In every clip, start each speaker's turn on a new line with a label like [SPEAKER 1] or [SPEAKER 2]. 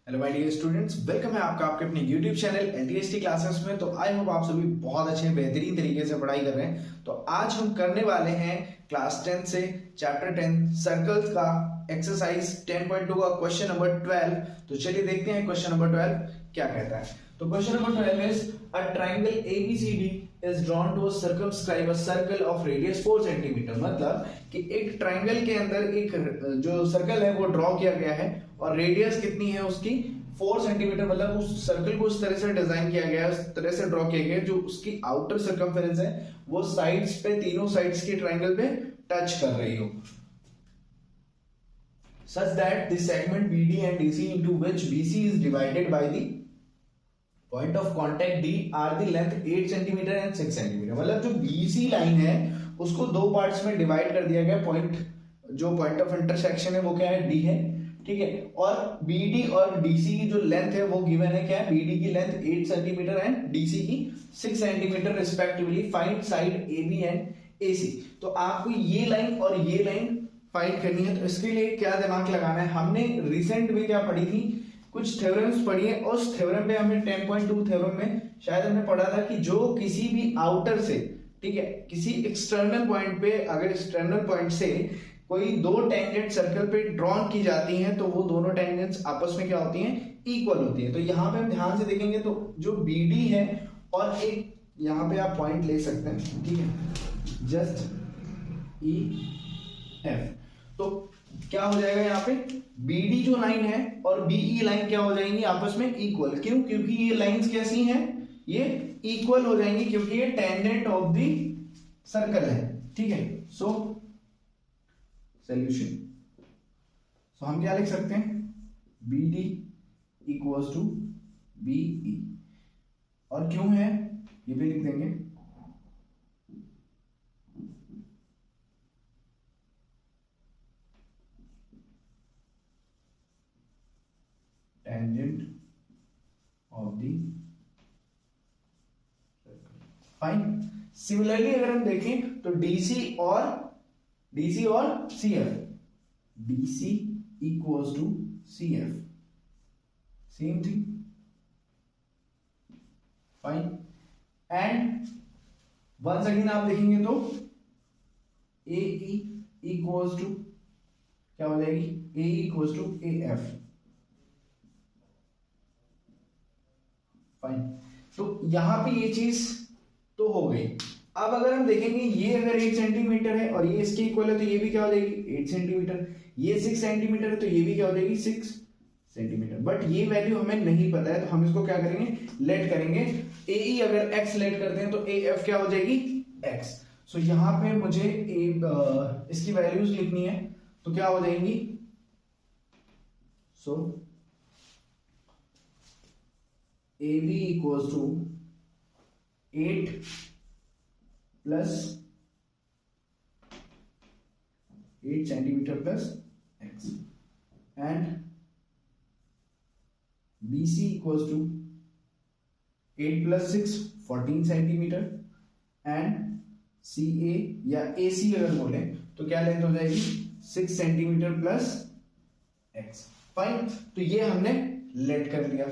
[SPEAKER 1] Hello my dear students, welcome है आपका आपके अपने यूट्यूब चैनल एलटीएसटी क्लासेस में। तो आई होप आप सभी बहुत अच्छे बेहतरीन तरीके से पढ़ाई कर रहे हैं। तो आज हम करने वाले हैं क्लास 10 से चैप्टर 10 सर्कल्स का एक्सरसाइज 10.2 का क्वेश्चन नंबर 12। तो चलिए देखते हैं क्वेश्चन नंबर 12 क्या कहता है। तो question number 12 is a triangle ABCD is drawn to circumscribe a circle of radius 4 centimetre. मतलब कि एक ट्रायंगल के अंदर एक जो सर्कल है वो ड्रॉ किया गया है और रेडियस कितनी है उसकी 4 सेंटीमीटर। मतलब उस सर्कल को उस तरह से डिजाइन किया गया है, उस तरह से ड्रॉ किया गया है जो उसकी आउटर सर्कमफेरेंस है वो साइड्स पे, तीनों साइड्स के ट्रायंगल पे टच कर रही हो, such that the segment BD and DC into which BC is divided by the point of contact D are the length 8 centimetre and 6 centimetre. मतलब जो BC लाइन है उसको दो पार्ट्स में डिवाइड कर दिया गया। पॉइंट जो पॉइंट ऑफ इंटरसेक्शन है वो क्या है, D है, ठीक है। और BD और DC की जो लेंथ है वो गिवन है, क्या है, BD की लेंथ 8 सेंटीमीटर एंड DC की 6 centimetre respectively. Find side AB and AC। तो आपको ये लाइन और ये लाइन फाइंड करनी है। तो इसके लिए क्या दिमाग लगाना है, हमने रिसेंट में क्या पढ़ी थी, कुछ थ्योरम्स पढ़ी है। उस थ्योरम पे हमने 10.2 थ्योरम में शायद हमने पढ़ा था कि जो किसी भी आउटर से, ठीक है, किसी एक्सटर्नल पॉइंट पे, अगर एक्सटर्नल पॉइंट से कोई दो टेंजेंट सर्कल पे ड्रॉन की जाती हैं तो वो दोनों टेंजेंट्स आपस में क्या होती हैं, इक्वल होती है। तो यहाँ पे हम ध्यान से देखेंगे तो जो BD है और एक यहाँ पे आप पॉइंट ले सकते हैं, ठीक है, जस्ट EF। तो क्या हो जाएगा यहाँ पे, BD जो लाइन है और BE लाइन क्या हो जाएंगी आपस में इक्वल। क्यों? क्योंकि ये लाइंस कैसी हैं, ये इक्वल हो जाएंगी क्योंकि ये टेंजेंट ऑफ द सर्कल है, ठीक है। सो सॉल्यूशन, सो हम क्या लिख सकते हैं, BD इक्वल्स टू BE। और क्यों है ये भी लिख देंगे, tangent of the circle. Fine. Similarly अगर हम देखें तो DC और CF, DC equals to CF, same thing. Fine. And once again आप देखेंगे तो AE इक्वल्स टू क्या हो जाएगी, AE equals to AF। Fine. तो यहां पे ये चीज तो हो गई। अब अगर हम देखेंगे ये अगर 8 सेंटीमीटर है और ये इसके इक्वल है तो ये भी क्या हो जाएगी 8 सेंटीमीटर। ये 6 सेंटीमीटर है तो ये भी क्या हो जाएगी 6 सेंटीमीटर। बट ये वैल्यू हमें नहीं पता है तो हम इसको क्या करेंगे, लेट करेंगे। AE अगर x लेट करते हैं तो AF क्या हो जाएगी x। सो यहां पे मुझे इसकी वैल्यूज लिखनी है तो क्या हो जाएंगी, सो AB equals to 8 plus 8 centimeter plus x and BC equals to 8 plus 6 14 centimeter and CA या AC अगर बोले तो क्या लेंथ हो जाएगी 6 सेंटीमीटर प्लस x। फाइन। तो ये हमने लेट कर लिया।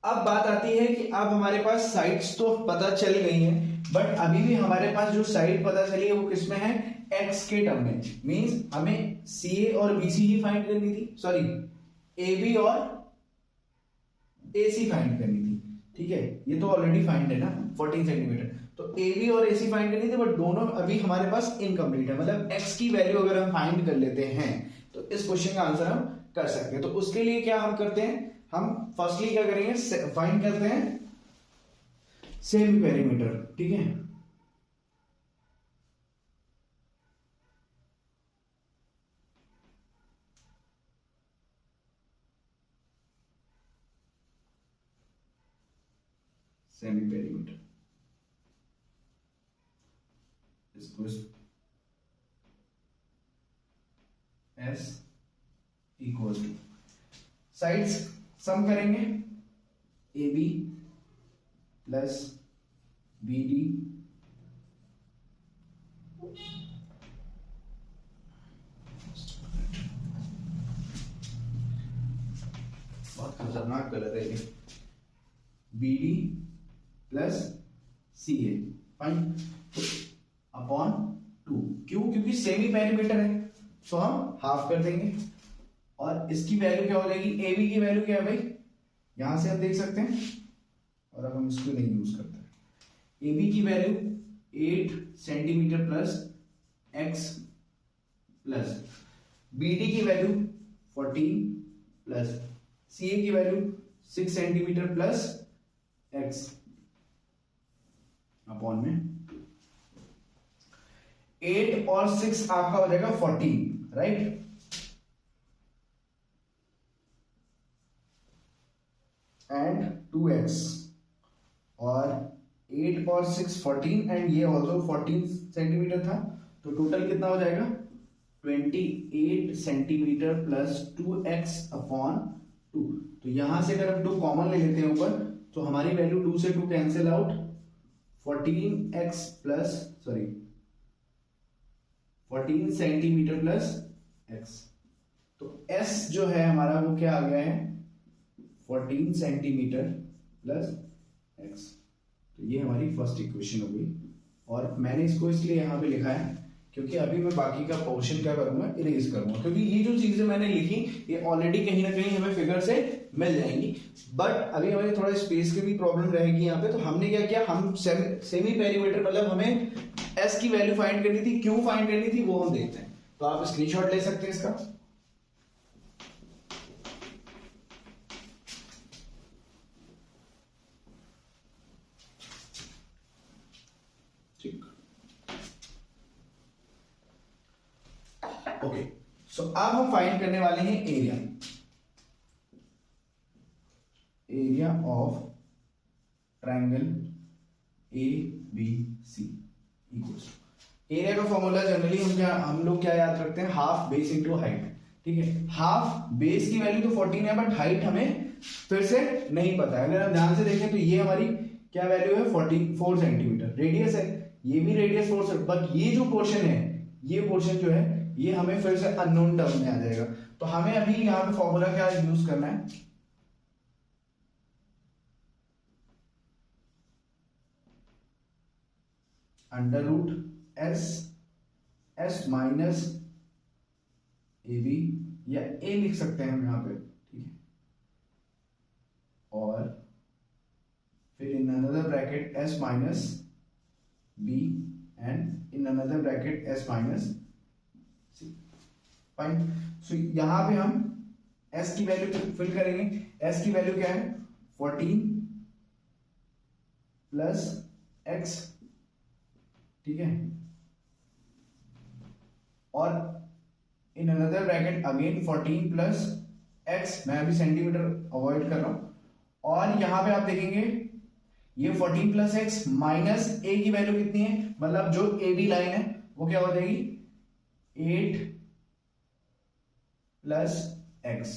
[SPEAKER 1] अब बात आती है कि अब हमारे पास साइड्स तो पता चल गई हैं, बट अभी भी हमारे पास जो साइड पता चली है वो किसमें है, x के टर्म में। मींस हमें CA और BC ही फाइंड करनी थी, सॉरी AB और AC फाइंड करनी थी, ठीक है। ये तो ऑलरेडी फाइंड है ना 14 सेंटीमीटर। तो AB और AC फाइंड करनी थी बट दोनों अभी हमारे पास इनकम्प्लीट है। मतलब x की वैल्यू अगर हम फाइंड कर लेते हैं तो इस क्वेश्चन का आंसर हम कर सकते हैं। तो उसके लिए क्या हम करते हैं, हम फर्स्टली क्या करेंगे, फाइंड करते हैं सेमी पेरीमीटर, ठीक है। सेमी पेरीमीटर इसको S इक्वल्स टू साइड्स सम करेंगे, AB प्लस BD बहुत खतरनाक गलत है ये, बी डी प्लस सी ए, फाइन, अपॉन 2, क्यों? क्योंकि सेमी पेरीमीटर है, सो हम हाफ कर देंगे। और इसकी वैल्यू क्या हो जाएगी, ए बी की वैल्यू क्या है भाई, यहां से हम देख सकते हैं, और अब हम इसको नहीं यूज करते। ए बी की value 8 centimetre plus x, plus B D की वैल्यू 14 प्लस सी ए की value 6 centimetre plus x, upon में 8 और 6 आपका हो जाएगा 14, राइट। एंड 2x, और 8 और 6 14, एंड ये ऑल्सो 14 सेंटीमीटर था, तो टोटल कितना हो जाएगा 28 सेंटीमीटर प्लस 2x अपॉन 2। तो यहां से अगर हम 2 कॉमन ले लेते हैं ऊपर, तो हमारी वैल्यू 2 से 2 cancel out, 14x plus, sorry 14 centimetre plus x, तो s जो है हमारा वो क्या आ गया है 14 सेंटीमीटर प्लस x। तो ये हमारी फर्स्ट इक्वेशन हो गई, और मैंने इसको इसलिए यहाँ पे लिखा है क्योंकि अभी मैं बाकी का पोर्शन क्या करूंगा, इरेज करूंगा, क्योंकि ये जो चीजें मैंने लिखी ये ऑलरेडी कहीं ना कहीं हमें फिगर से मिल जाएंगी, बट अभी हमें थोड़ा स्पेस की भी प्रॉब्लम रहेगी यहाँ पे। तो हमने क्या किया, हम सेमी पेरीमीटर, मतलब हमें s की वैल्यू फाइंड करनी थी, क्यों फाइंड करनी थी वो हम देखते हैं। तो आप स्क्रीनशॉट ले सकते हैं इसका। ठीक, ओके, सो अब हम फाइंड करने वाले हैं area of triangle A B C equals, area का फॉर्मूला जनरली हम लोग क्या याद रखते हैं, हाफ बेस इनटू हाइट। ठीक है, हाफ बेस की वैल्यू तो 14 है, बट हाइट हमें फिर से नहीं पता है। अगर हम ध्यान से देखें तो ये हमारी क्या वैल्यू है 44 सेंटीमीटर, रेडियस है, ये भी रेडियस 4 है, बट ये जो पोर्शन है, ये पोर्शन जो है ये हमें फिर से अननोन टर्म में आ जाएगा। तो हमें अभी यहाँ पे फॉर्मूला क्या यूज करना है, under root S minus A B, या ए लिख सकते हैं हम यहाँ पे, ठीक है, और फिर in another bracket S minus B, and in another bracket S minus C, fine. So यहां पे हम s की वैल्यू फिल करेंगे, s की वैल्यू क्या है 14 प्लस x, ठीक है, और in another bracket again 14 plus x, मैं अभी सेंटीमीटर अवॉइड कर रहा हूं, और यहां पे आप देखेंगे ये 14 प्लस एक्स माइनस ए की वैल्यू कितनी है, मतलब जो ए बी लाइन है वो क्या हो जाएगी 8 plus X,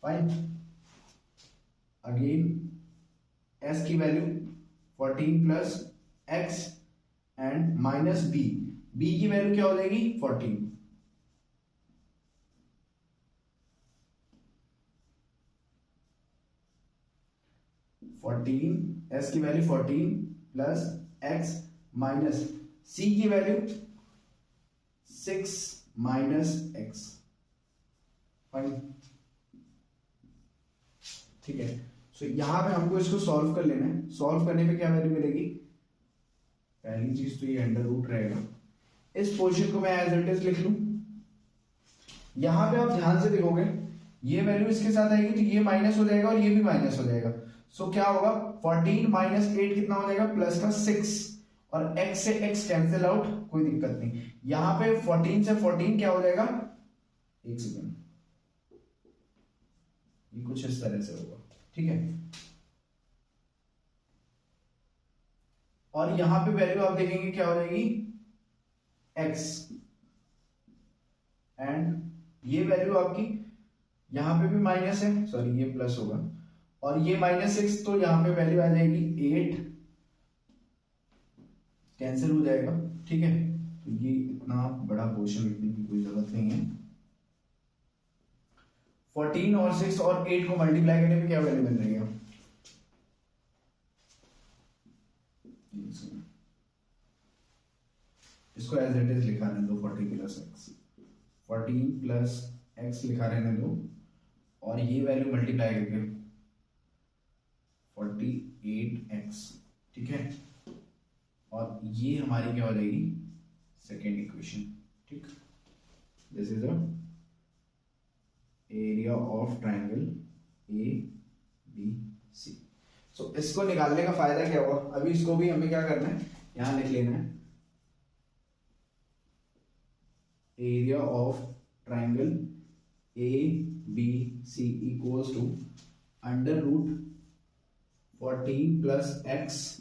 [SPEAKER 1] fine. Again S की value 14 plus x and minus B, B की वैल्यू क्या हो जाएगी 14, एस की value 14 plus X minus C की वैल्यू 6 माइनस एक्स, फाइन, ठीक है। सो यहां पे हमको इसको सॉल्व कर लेना है। सॉल्व करने पे क्या वैल्यू मिलेगी, पहली चीज तो ये अंडर रूट रहेगा, इस पोर्शन को मैं एज इट इज लिख लूं, यहां पे आप ध्यान से देखोगे ये वैल्यू इसके साथ आएगी तो ये माइनस हो जाएगा और ये भी माइनस हो जाएगा। सो क्या होगा 14 माइनस 8 कितना हो जाएगा प्लस का 6, और x से x कैंसिल आउट, कोई दिक्कत नहीं। यहां पे 14 से 14 क्या हो जाएगा, एक सेकेंड, ये कुछ इस तरह से होगा, ठीक है। और यहां पे वैल्यू आप देखेंगे क्या हो जाएगी x, एंड ये वैल्यू आपकी यहां पे भी माइनस है, सॉरी ये प्लस होगा, और ये -6, तो यहां पे वैल्यू आ जाएगी 8, कैंसिल हो जाएगा, ठीक है। तो ये इतना बड़ा क्वेश्चन लिखने की कोई जरूरत नहीं है। 14 और 6 और 8 को मल्टीप्लाई करने पे क्या वैल्यू बन रही है? इसको एज इट इज लिखा रहने दो, 14 प्लस एक्स, 14 प्लस एक्स लिखा रहने दो, और ये वैल्यू मल्टीप्लाई करके 48x, ठीक है, और ये हमारी क्या हो जाएगी? सेकेंड इक्वेशन, ठीक। This is the area of triangle A B C. So इसको निकालने का फायदा क्या हुआ? अभी इसको भी हमें क्या करना है, यहां लिख लेना है, area of triangle A B C equals to under root 14 plus x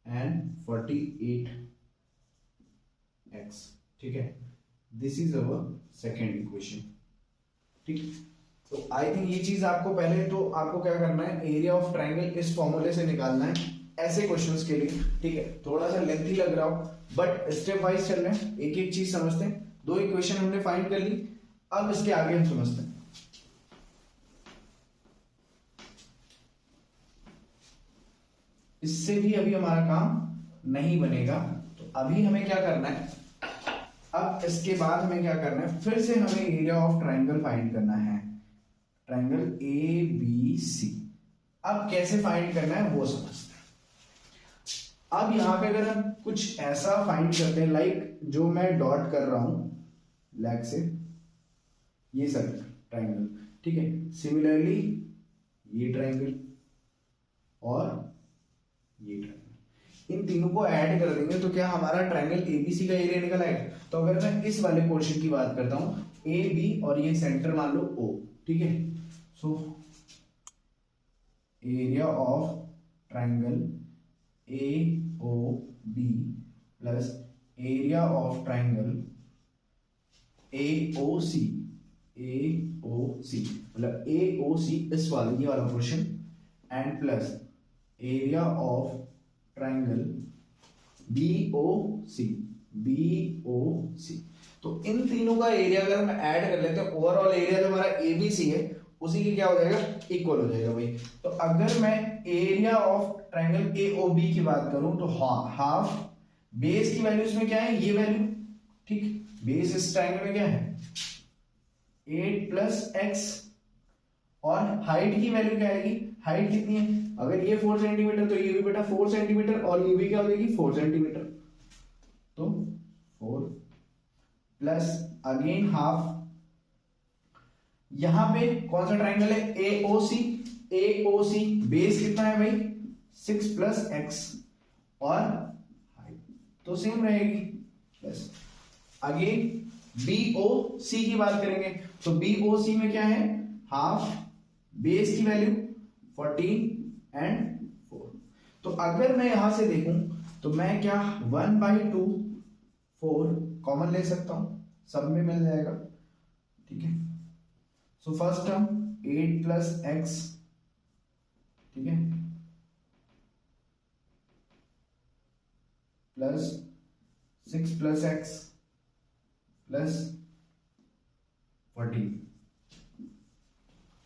[SPEAKER 1] and 48x, ठीक है। This is our second equation, ठीक। तो आई थिंक ये चीज आपको पहले तो आपको क्या करना है, एरिया ऑफ ट्राइंगल इस फॉर्मूले से निकालना है ऐसे क्वेश्चंस के लिए, ठीक है। थोड़ा सा लेंथी लग रहा हो बट स्टेप वाइज चल रहे हैं, एक एक चीज समझते हैं। 2 इक्वेशन हमने फाइंड कर ली, अब इसके आगे हम समझते हैं। इससे भी अभी हमारा काम नहीं बनेगा, तो अभी हमें क्या करना है, अब इसके बाद हमें क्या करना है, फिर से हमें एरिया ऑफ ट्राइंगल फाइंड करना है, ट्राइंगल ए बी सी। अब कैसे फाइंड करना है वो समझते हैं। अब यहां पे अगर हम कुछ ऐसा फाइंड करते हैं, लाइक जो मैं डॉट कर रहा हूं ब्लैक से, ये सब ट्राइंगल, ठीक है। सिमिलरली ये ट्राइंगल और ये ट्राइंगल, इन तीनों को ऐड कर देंगे तो क्या हमारा ट्राइंगल एबीसी का एरिया निकल आएगा। तो अगर मैं इस वाले पोर्शन की बात करता हूं, ए बी और ये सेंटर मान लो ओ, ठीक है। So area of triangle A O B plus area of triangle A O C, A O C मतलब ए ओ सी इस वाले ये वाला portion, and plus area of triangle B O C, B O C. तो इन तीनों का area अगर हम ऐड कर लेते हैं, ओवरऑल एरिया जो हमारा एबीसी है उसी की क्या हो जाएगा, इक्वल हो जाएगा भाई। तो अगर मैं area of triangle A O B की बात करूं तो हाफ बेस की वैल्यू इसमें क्या है, ये वैल्यू, ठीक। बेस इस ट्राइंगल में क्या है 8 प्लस एक्स, और हाइट की वैल्यू क्या आएगी, हाइट कितनी है, अगर ये 4 सेंटीमीटर तो ये भी बेटा 4 सेंटीमीटर, और ये भी क्या हो जाएगी 4 सेंटीमीटर, तो 4 प्लस अगेन हाफ, यहां पे कौन सा ट्राइंगल है, एओसी, एओसी बेस कितना है भाई 6 प्लस एक्स, और हाइट तो सेम रहेगी, प्लस अगेन बीओसी की बात करेंगे तो बीओसी में क्या है, हाफ, बेस की वैल्यू 14 एंड 4। तो अगर मैं यहां से देखूं तो मैं क्या 1/2 4 कॉमन ले सकता हूं, सब में मिल जाएगा, ठीक है। So first term 8 plus x, ठीक है, प्लस 6 प्लस एक्स प्लस 14।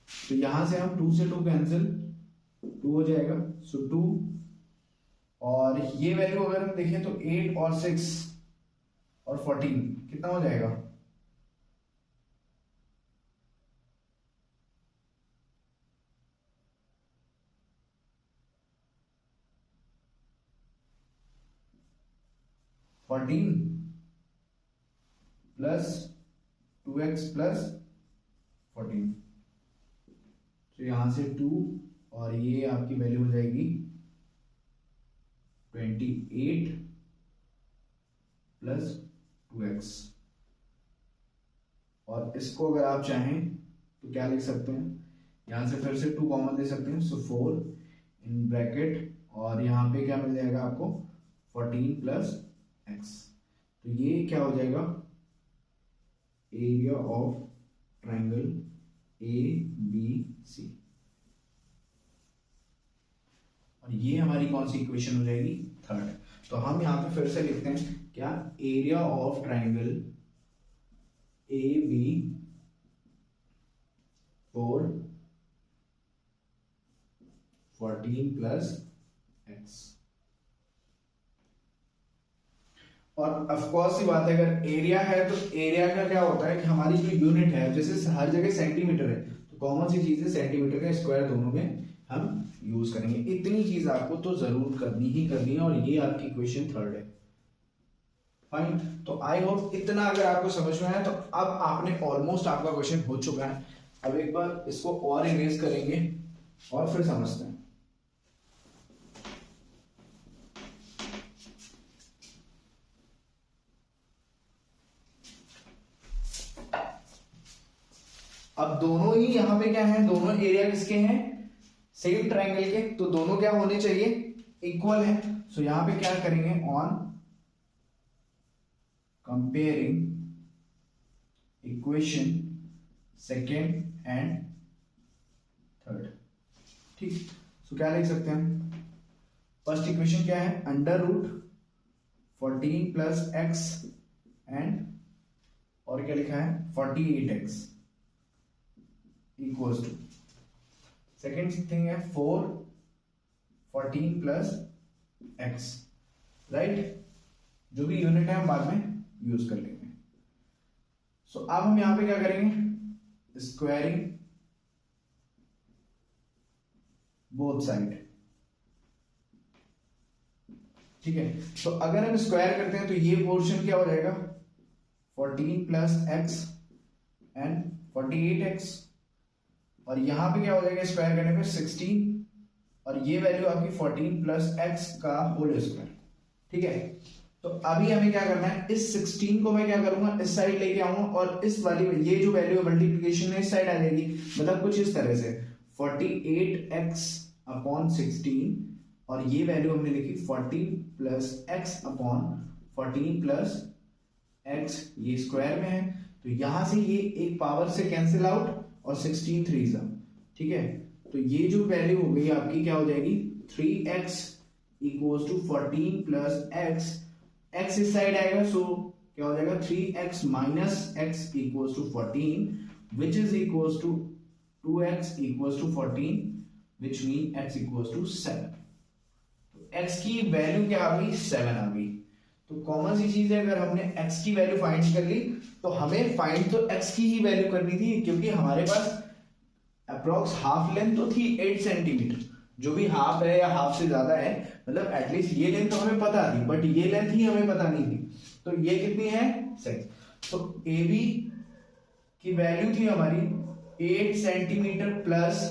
[SPEAKER 1] तो यहां से हम 2 से 2 कैंसिल, 2 हो जाएगा, सो 2, और ये वैल्यू अगर हम देखें तो 8 और 6 और 14 कितना हो जाएगा, फोर्टीन प्लस 2x प्लस 14। तो यहां से 2 और ये आपकी वैल्यू हो जाएगी 28 प्लस 2x, और इसको अगर आप चाहें तो क्या लिख सकते हैं, यहां से फिर से 2 कॉमन ले सकते हैं, सो 4 इन ब्रैकेट, और यहां पे क्या मिल जाएगा आपको 14 प्लस x। तो ये क्या हो जाएगा, area of triangle A B C, और ये हमारी कौन सी इक्वेशन हो जाएगी, थर्ड। तो हम यहां पे फिर से लिखते हैं क्या, area of triangle A B for 14 plus x. और ऑफकोर्स ही बात है, अगर एरिया है तो एरिया का क्या होता है कि हमारी जो यूनिट है, जैसे हर जगह सेंटीमीटर है तो कॉमन सी चीज है सेंटीमीटर का स्क्वायर दोनों में हम यूज करेंगे। इतनी चीज आपको तो जरूर करनी ही करनी है, और ये आपकी क्वेश्चन 3 है। फाइन, तो आई होप इतना अगर आपको समझ में आया तो अब आपने ऑलमोस्ट, आपका क्वेश्चन हो चुका है। अब एक बार इसको और इरेज करेंगे और फिर समझते हैं। अब दोनों ही यहां पे क्या है, दोनों एरिया किसके हैं, सेम ट्राइंगल के, तो दोनों क्या होने चाहिए, इक्वल है। सो यहां पे क्या करेंगे, on comparing equation second and third. ठीक, सो क्या लिख सकते हैं, फर्स्ट इक्वेशन क्या है, under root 14 plus x and, और क्या लिखा है, 48x equals to, second thing है 4 14 प्लस एक्स, राइट, जो भी यूनिट है हम बाद में यूज कर लेंगे। सो अब हम यहां पे क्या करेंगे, स्क्वायरिंग बोथ साइड। ठीक है, तो अगर हम स्क्वायर करते हैं तो ये पोर्शन क्या हो जाएगा, 14 प्लस एक्स एंड 48x, और यहां पे क्या हो जाएगा स्क्वायर करने पे 16, और ये वैल्यू आपकी 14 प्लस एक्स का होल स्क्वायर। ठीक है, तो अभी हमें क्या करना है, इस 16 को मैं क्या करूंगा, इस साइड लेके आऊंगा, और इस वाली ये जो वैल्यू है मल्टीप्लीकेशन में इस साइड आ जाएगी, मतलब कुछ इस तरह से 48x अपॉन 16, और ये वैल्यू हमने लिखी 14 plus x upon 14 plus x, ये स्क्वायर में है, तो यहां से ये एक पावर से कैंसिल आउट, और 16 3 सा, ठीक है, तो ये जो वैल्यू हो गई आपकी क्या हो जाएगी, 3x equals to 14 plus x, x इस साइड आएगा, सो क्या हो जाएगा 3x minus x equals to 14 which is equals to 2x equals to 14 which mean x equals to 7। तो x की वैल्यू क्या आ गई, 7 आ गई। तो कॉमन सी चीज है, अगर हमने x की वैल्यू फाइंड कर ली तो हमें फाइंड तो x की ही वैल्यू करनी थी, क्योंकि हमारे पास अप्रोक्स हाफ लेंथ तो थी 8 सेंटीमीटर, जो भी हाफ है या हाफ से ज्यादा है, मतलब एटलीस्ट ये लेंथ तो हमें पता थी, बट ये लेंथ ही हमें पता नहीं थी। तो ये कितनी है 6, तो AB की वैल्यू थी हमारी 8 सेंटीमीटर प्लस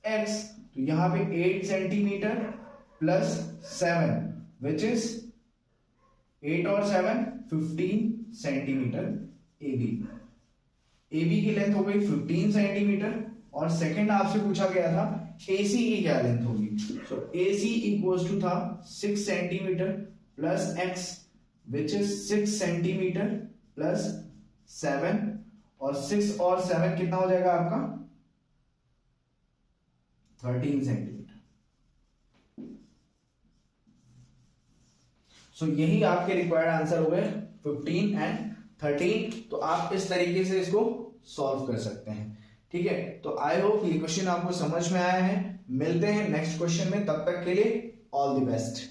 [SPEAKER 1] x, तो यहां पे 8 सेंटीमीटर प्लस 7 विच इज 8 और 7 15 सेंटीमीटर AB की लेंथ हो गई 15 सेंटीमीटर, और सेकंड आपसे पूछा गया था AC की क्या लेंथ होगी, सो AC इक्वल्स टू था 6 centimetre plus x which is 6 centimetre plus 7, और 6 और 7 कितना हो जाएगा आपका 13 सेंटीमीटर। सो यही आपके रिक्वायर्ड आंसर हो गए 15 एंड 13। तो आप इस तरीके से इसको सॉल्व कर सकते हैं। ठीक है, तो आई होप ये क्वेश्चन आपको समझ में आया है। मिलते हैं नेक्स्ट क्वेश्चन में, तब तक के लिए ऑल द बेस्ट।